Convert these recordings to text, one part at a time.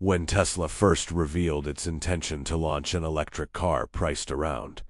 when Tesla first revealed its intention to launch an electric car priced around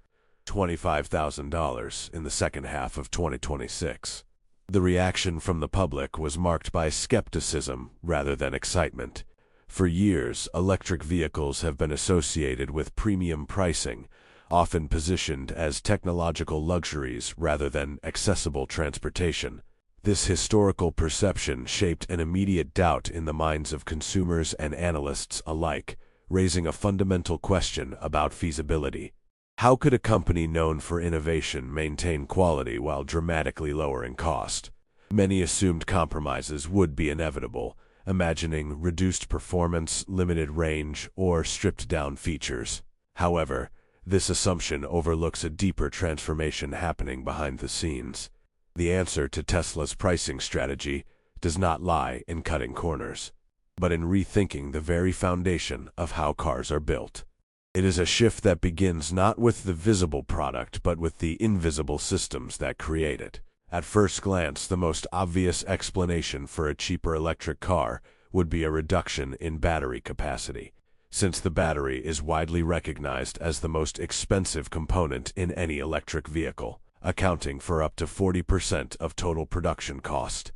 $25,000 in the second half of 2026. The reaction from the public was marked by skepticism rather than excitement. For years, electric vehicles have been associated with premium pricing, often positioned as technological luxuries rather than accessible transportation. This historical perception shaped an immediate doubt in the minds of consumers and analysts alike, raising a fundamental question about feasibility. How could a company known for innovation maintain quality while dramatically lowering cost? Many assumed compromises would be inevitable, imagining reduced performance, limited range, or stripped-down features. However, this assumption overlooks a deeper transformation happening behind the scenes. The answer to Tesla's pricing strategy does not lie in cutting corners, but in rethinking the very foundation of how cars are built. It is a shift that begins not with the visible product, but with the invisible systems that create it. At first glance, the most obvious explanation for a cheaper electric car would be a reduction in battery capacity, since the battery is widely recognized as the most expensive component in any electric vehicle, accounting for up to 40% of total production cost.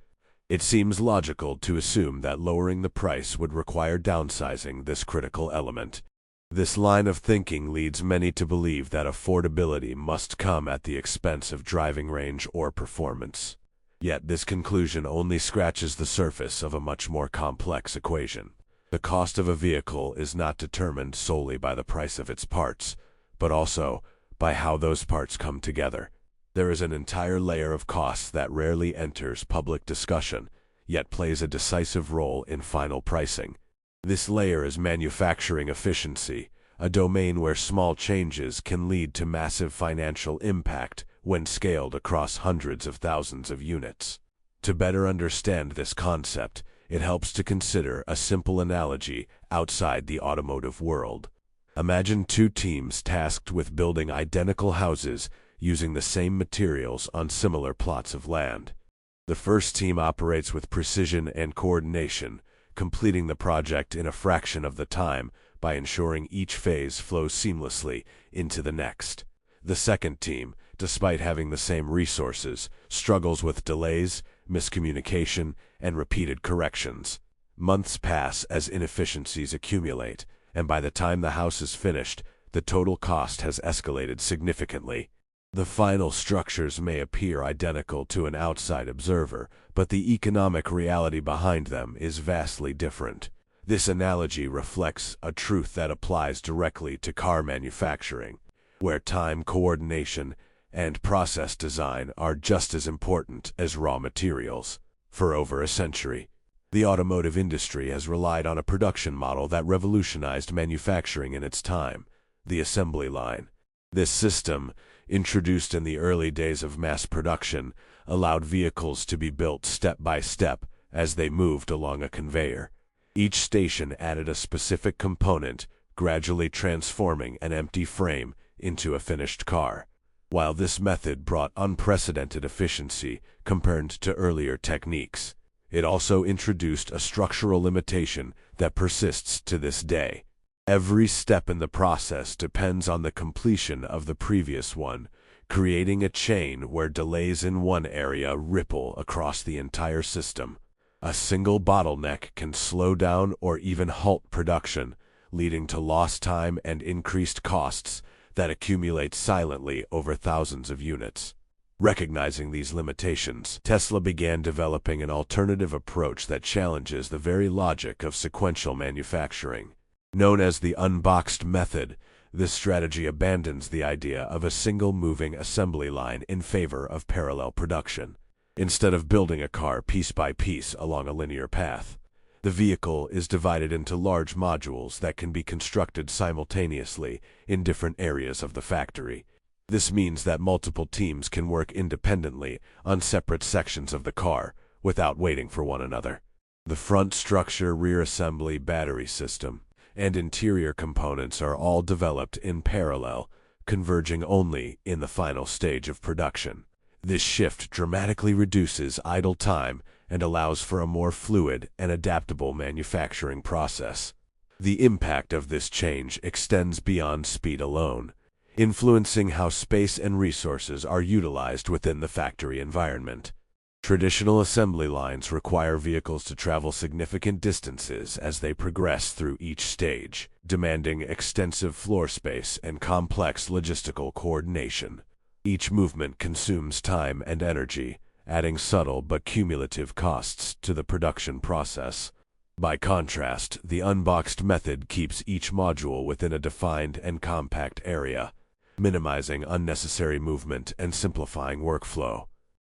It seems logical to assume that lowering the price would require downsizing this critical element. This line of thinking leads many to believe that affordability must come at the expense of driving range or performance. Yet this conclusion only scratches the surface of a much more complex equation. The cost of a vehicle is not determined solely by the price of its parts, but also by how those parts come together. There is an entire layer of costs that rarely enters public discussion, yet plays a decisive role in final pricing. This layer is manufacturing efficiency, a domain where small changes can lead to massive financial impact when scaled across hundreds of thousands of units. To better understand this concept, it helps to consider a simple analogy outside the automotive world. Imagine two teams tasked with building identical houses using the same materials on similar plots of land. The first team operates with precision and coordination, completing the project in a fraction of the time by ensuring each phase flows seamlessly into the next. The second team, despite having the same resources, struggles with delays, miscommunication, and repeated corrections. Months pass as inefficiencies accumulate, and by the time the house is finished, the total cost has escalated significantly. The final structures may appear identical to an outside observer, but the economic reality behind them is vastly different. This analogy reflects a truth that applies directly to car manufacturing, where time, coordination, and process design are just as important as raw materials. For over a century, the automotive industry has relied on a production model that revolutionized manufacturing in its time, the assembly line. This system, introduced in the early days of mass production, allowed vehicles to be built step by step as they moved along a conveyor. Each station added a specific component, gradually transforming an empty frame into a finished car. While this method brought unprecedented efficiency compared to earlier techniques, it also introduced a structural limitation that persists to this day. Every step in the process depends on the completion of the previous one, creating a chain where delays in one area ripple across the entire system. A single bottleneck can slow down or even halt production, leading to lost time and increased costs that accumulate silently over thousands of units. Recognizing these limitations, Tesla began developing an alternative approach that challenges the very logic of sequential manufacturing. Known as the Unboxed method, this strategy abandons the idea of a single moving assembly line in favor of parallel production. Instead of building a car piece by piece along a linear path, the vehicle is divided into large modules that can be constructed simultaneously in different areas of the factory. This means that multiple teams can work independently on separate sections of the car without waiting for one another. The front structure, rear assembly, battery system, and interior components are all developed in parallel, converging only in the final stage of production. This shift dramatically reduces idle time and allows for a more fluid and adaptable manufacturing process. The impact of this change extends beyond speed alone, influencing how space and resources are utilized within the factory environment. Traditional assembly lines require vehicles to travel significant distances as they progress through each stage, demanding extensive floor space and complex logistical coordination. Each movement consumes time and energy, adding subtle but cumulative costs to the production process. By contrast, the unboxed method keeps each module within a defined and compact area, minimizing unnecessary movement and simplifying workflow.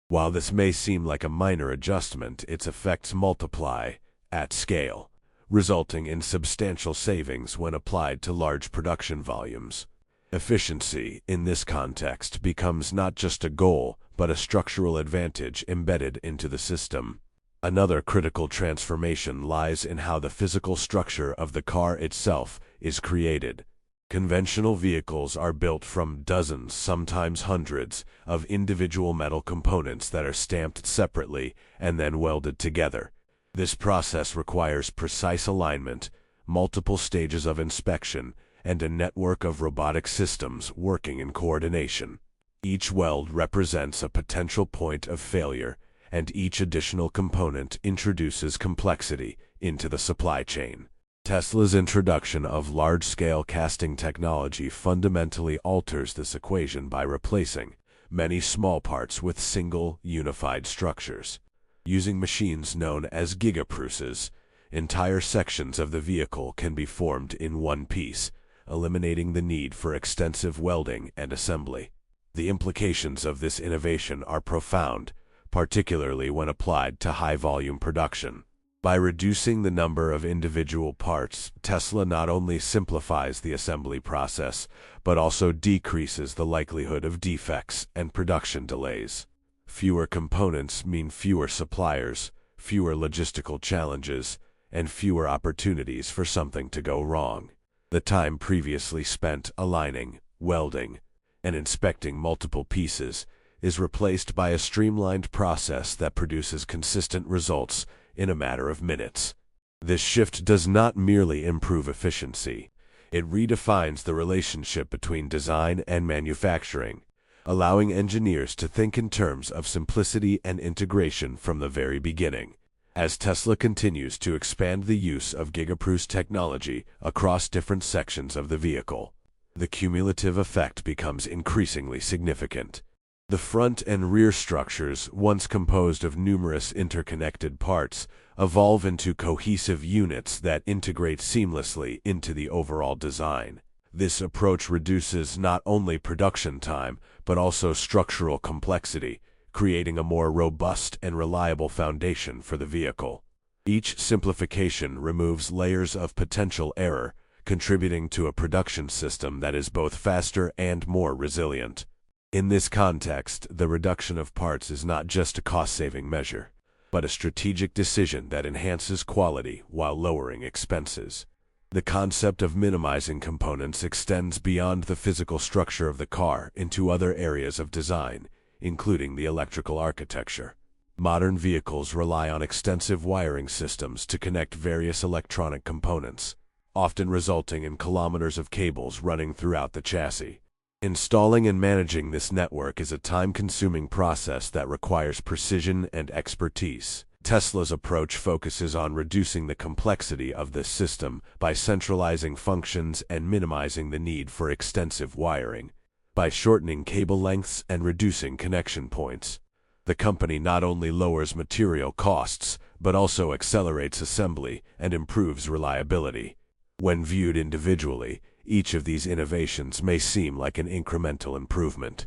While this may seem like a minor adjustment, its effects multiply at scale, resulting in substantial savings when applied to large production volumes. Efficiency, in this context, becomes not just a goal, but a structural advantage embedded into the system. Another critical transformation lies in how the physical structure of the car itself is created. Conventional vehicles are built from dozens, sometimes hundreds, of individual metal components that are stamped separately and then welded together. This process requires precise alignment, multiple stages of inspection, and a network of robotic systems working in coordination. Each weld represents a potential point of failure, and each additional component introduces complexity into the supply chain. Tesla's introduction of large-scale casting technology fundamentally alters this equation by replacing many small parts with single, unified structures. Using machines known as gigapruses, entire sections of the vehicle can be formed in one piece, eliminating the need for extensive welding and assembly. The implications of this innovation are profound, particularly when applied to high-volume production. By reducing the number of individual parts, Tesla not only simplifies the assembly process, but also decreases the likelihood of defects and production delays. Fewer components mean fewer suppliers, fewer logistical challenges, and fewer opportunities for something to go wrong. The time previously spent aligning, welding, and inspecting multiple pieces is replaced by a streamlined process that produces consistent results in a matter of minutes. This shift does not merely improve efficiency, it redefines the relationship between design and manufacturing, allowing engineers to think in terms of simplicity and integration from the very beginning. As Tesla continues to expand the use of gigapruse technology across different sections of the vehicle, the cumulative effect becomes increasingly significant. The front and rear structures, once composed of numerous interconnected parts, evolve into cohesive units that integrate seamlessly into the overall design. This approach reduces not only production time, but also structural complexity, creating a more robust and reliable foundation for the vehicle. Each simplification removes layers of potential error, contributing to a production system that is both faster and more resilient. In this context, the reduction of parts is not just a cost-saving measure, but a strategic decision that enhances quality while lowering expenses. The concept of minimizing components extends beyond the physical structure of the car into other areas of design, including the electrical architecture. Modern vehicles rely on extensive wiring systems to connect various electronic components, often resulting in kilometers of cables running throughout the chassis. Installing and managing this network is a time-consuming process that requires precision and expertise. Tesla's approach focuses on reducing the complexity of this system by centralizing functions and minimizing the need for extensive wiring. By shortening cable lengths and reducing connection points, the company not only lowers material costs, but also accelerates assembly and improves reliability. When viewed individually, each of these innovations may seem like an incremental improvement.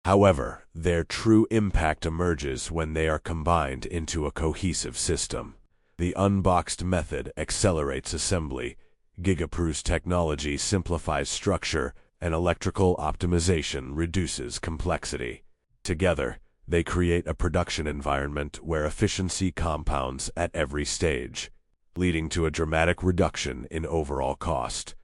However, their true impact emerges when they are combined into a cohesive system. The unboxed method accelerates assembly, gigapruse technology simplifies structure, and electrical optimization reduces complexity. Together, they create a production environment where efficiency compounds at every stage, leading to a dramatic reduction in overall cost.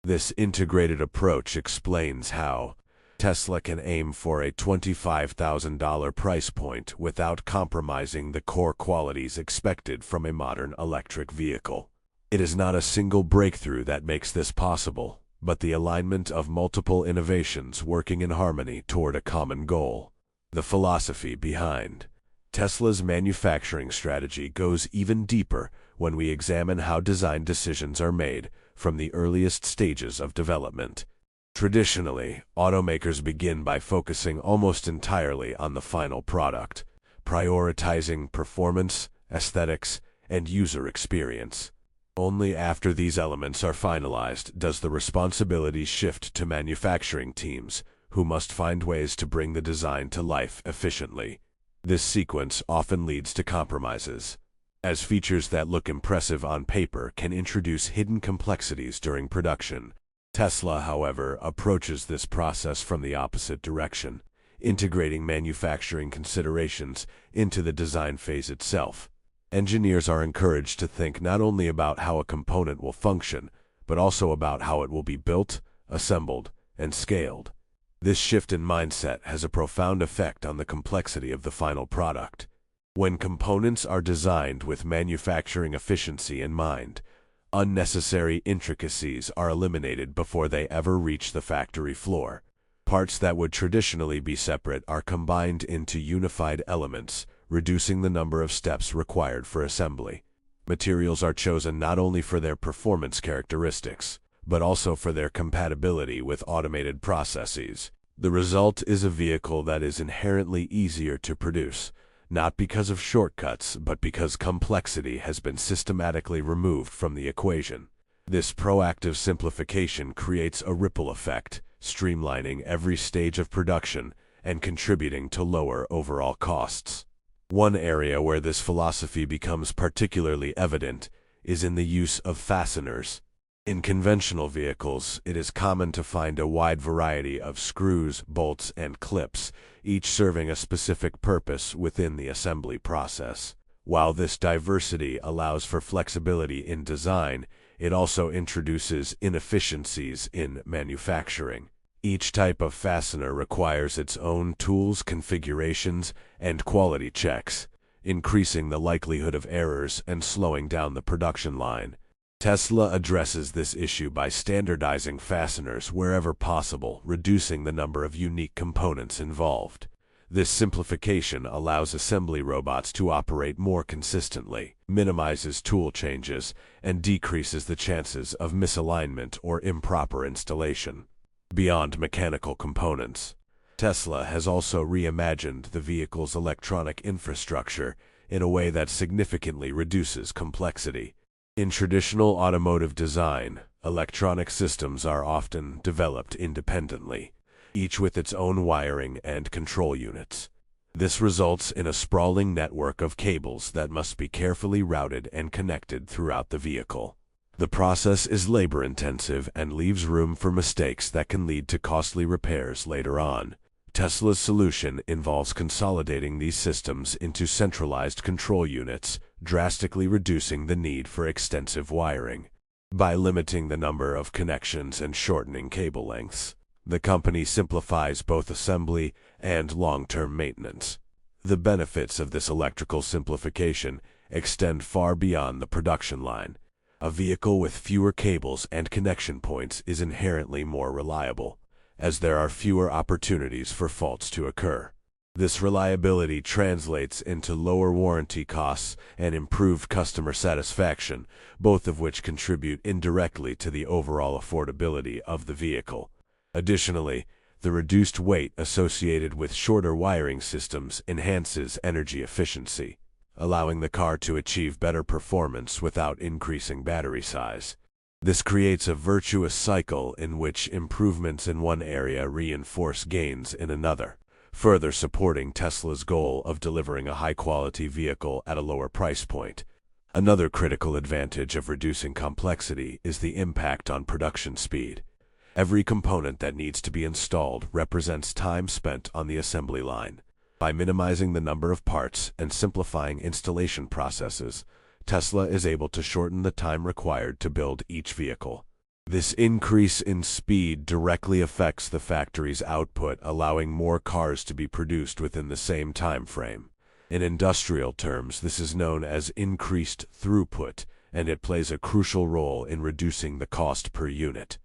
This integrated approach explains how Tesla can aim for a $25,000 price point without compromising the core qualities expected from a modern electric vehicle. It is not a single breakthrough that makes this possible, but the alignment of multiple innovations working in harmony toward a common goal. The philosophy behind Tesla's manufacturing strategy goes even deeper when we examine how design decisions are made from the earliest stages of development. Traditionally, automakers begin by focusing almost entirely on the final product, prioritizing performance, aesthetics, and user experience. Only after these elements are finalized does the responsibility shift to manufacturing teams, who must find ways to bring the design to life efficiently. This sequence often leads to compromises, as features that look impressive on paper can introduce hidden complexities during production. Tesla, however, approaches this process from the opposite direction, integrating manufacturing considerations into the design phase itself. Engineers are encouraged to think not only about how a component will function, but also about how it will be built, assembled, and scaled. This shift in mindset has a profound effect on the complexity of the final product. When components are designed with manufacturing efficiency in mind, unnecessary intricacies are eliminated before they ever reach the factory floor. Parts that would traditionally be separate are combined into unified elements, reducing the number of steps required for assembly. Materials are chosen not only for their performance characteristics, but also for their compatibility with automated processes. The result is a vehicle that is inherently easier to produce, not because of shortcuts, but because complexity has been systematically removed from the equation. This proactive simplification creates a ripple effect, streamlining every stage of production and contributing to lower overall costs. One area where this philosophy becomes particularly evident is in the use of fasteners. In conventional vehicles, it is common to find a wide variety of screws, bolts, and clips, each serving a specific purpose within the assembly process. While this diversity allows for flexibility in design, it also introduces inefficiencies in manufacturing. Each type of fastener requires its own tools, configurations, and quality checks, increasing the likelihood of errors and slowing down the production line. Tesla addresses this issue by standardizing fasteners wherever possible, reducing the number of unique components involved. This simplification allows assembly robots to operate more consistently, minimizes tool changes, and decreases the chances of misalignment or improper installation. Beyond mechanical components, Tesla has also reimagined the vehicle's electronic infrastructure in a way that significantly reduces complexity. In traditional automotive design, electronic systems are often developed independently, each with its own wiring and control units. This results in a sprawling network of cables that must be carefully routed and connected throughout the vehicle. The process is labor-intensive and leaves room for mistakes that can lead to costly repairs later on. Tesla's solution involves consolidating these systems into centralized control units, drastically reducing the need for extensive wiring. By limiting the number of connections and shortening cable lengths, the company simplifies both assembly and long-term maintenance. The benefits of this electrical simplification extend far beyond the production line. A vehicle with fewer cables and connection points is inherently more reliable, as there are fewer opportunities for faults to occur. This reliability translates into lower warranty costs and improved customer satisfaction, both of which contribute indirectly to the overall affordability of the vehicle. Additionally, the reduced weight associated with shorter wiring systems enhances energy efficiency, allowing the car to achieve better performance without increasing battery size. This creates a virtuous cycle in which improvements in one area reinforce gains in another, further supporting Tesla's goal of delivering a high-quality vehicle at a lower price point. Another critical advantage of reducing complexity is the impact on production speed. Every component that needs to be installed represents time spent on the assembly line. By minimizing the number of parts and simplifying installation processes, Tesla is able to shorten the time required to build each vehicle. This increase in speed directly affects the factory's output, allowing more cars to be produced within the same time frame. In industrial terms, this is known as increased throughput, and it plays a crucial role in reducing the cost per unit.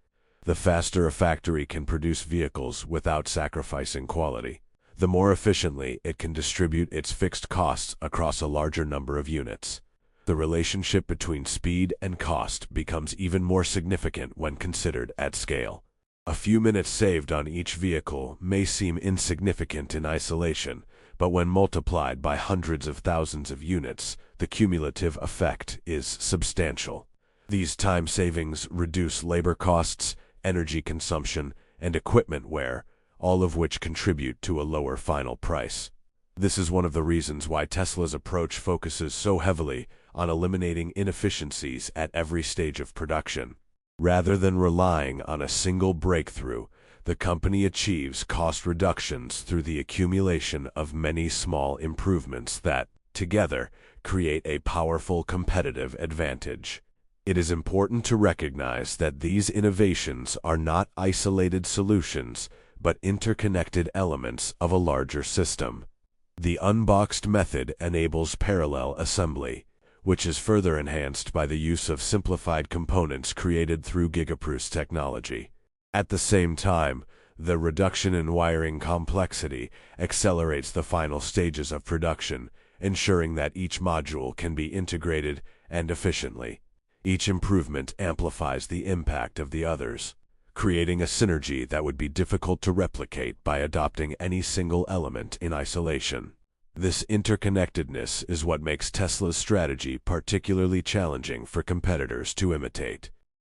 The faster a factory can produce vehicles without sacrificing quality, the more efficiently it can distribute its fixed costs across a larger number of units. The relationship between speed and cost becomes even more significant when considered at scale. A few minutes saved on each vehicle may seem insignificant in isolation, but when multiplied by hundreds of thousands of units, the cumulative effect is substantial. These time savings reduce labor costs, energy consumption, and equipment wear, all of which contribute to a lower final price. This is one of the reasons why Tesla's approach focuses so heavily on eliminating inefficiencies at every stage of production. Rather than relying on a single breakthrough, the company achieves cost reductions through the accumulation of many small improvements that, together, create a powerful competitive advantage. It is important to recognize that these innovations are not isolated solutions, but interconnected elements of a larger system. The unboxed method enables parallel assembly, which is further enhanced by the use of simplified components created through GigaProof's technology. At the same time, the reduction in wiring complexity accelerates the final stages of production, ensuring that each module can be integrated and efficiently. Each improvement amplifies the impact of the others, creating a synergy that would be difficult to replicate by adopting any single element in isolation. This interconnectedness is what makes Tesla's strategy particularly challenging for competitors to imitate.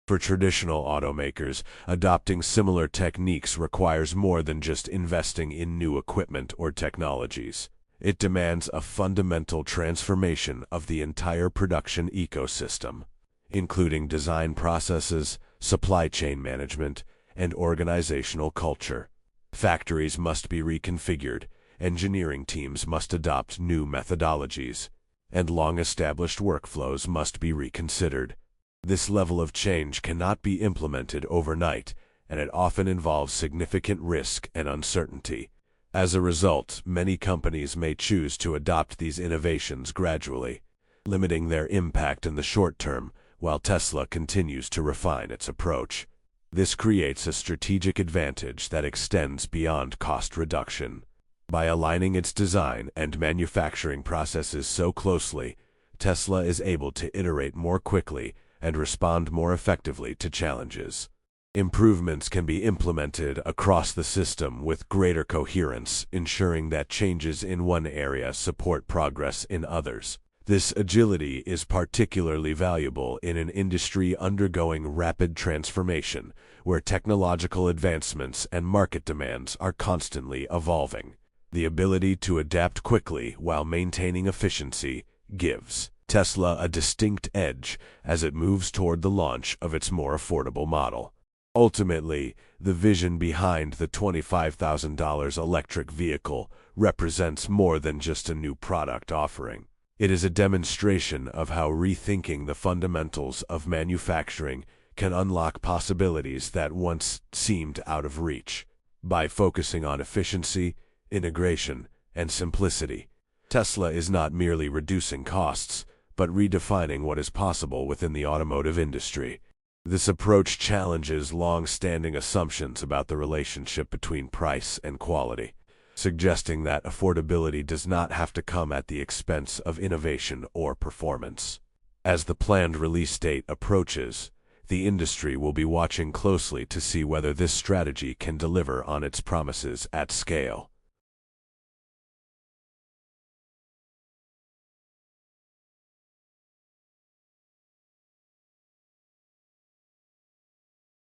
For traditional automakers, adopting similar techniques requires more than just investing in new equipment or technologies. It demands a fundamental transformation of the entire production ecosystem, including design processes, supply chain management, and organizational culture. Factories must be reconfigured, engineering teams must adopt new methodologies, and long-established workflows must be reconsidered. This level of change cannot be implemented overnight, and it often involves significant risk and uncertainty. As a result, many companies may choose to adopt these innovations gradually, limiting their impact in the short term, while Tesla continues to refine its approach. This creates a strategic advantage that extends beyond cost reduction. By aligning its design and manufacturing processes so closely, Tesla is able to iterate more quickly and respond more effectively to challenges. Improvements can be implemented across the system with greater coherence, ensuring that changes in one area support progress in others. This agility is particularly valuable in an industry undergoing rapid transformation, where technological advancements and market demands are constantly evolving. The ability to adapt quickly while maintaining efficiency gives Tesla a distinct edge as it moves toward the launch of its more affordable model. Ultimately, the vision behind the $25,000 electric vehicle represents more than just a new product offering. It is a demonstration of how rethinking the fundamentals of manufacturing can unlock possibilities that once seemed out of reach. By focusing on efficiency, integration, and simplicity, Tesla is not merely reducing costs, but redefining what is possible within the automotive industry. This approach challenges long-standing assumptions about the relationship between price and quality, suggesting that affordability does not have to come at the expense of innovation or performance. As the planned release date approaches, the industry will be watching closely to see whether this strategy can deliver on its promises at scale.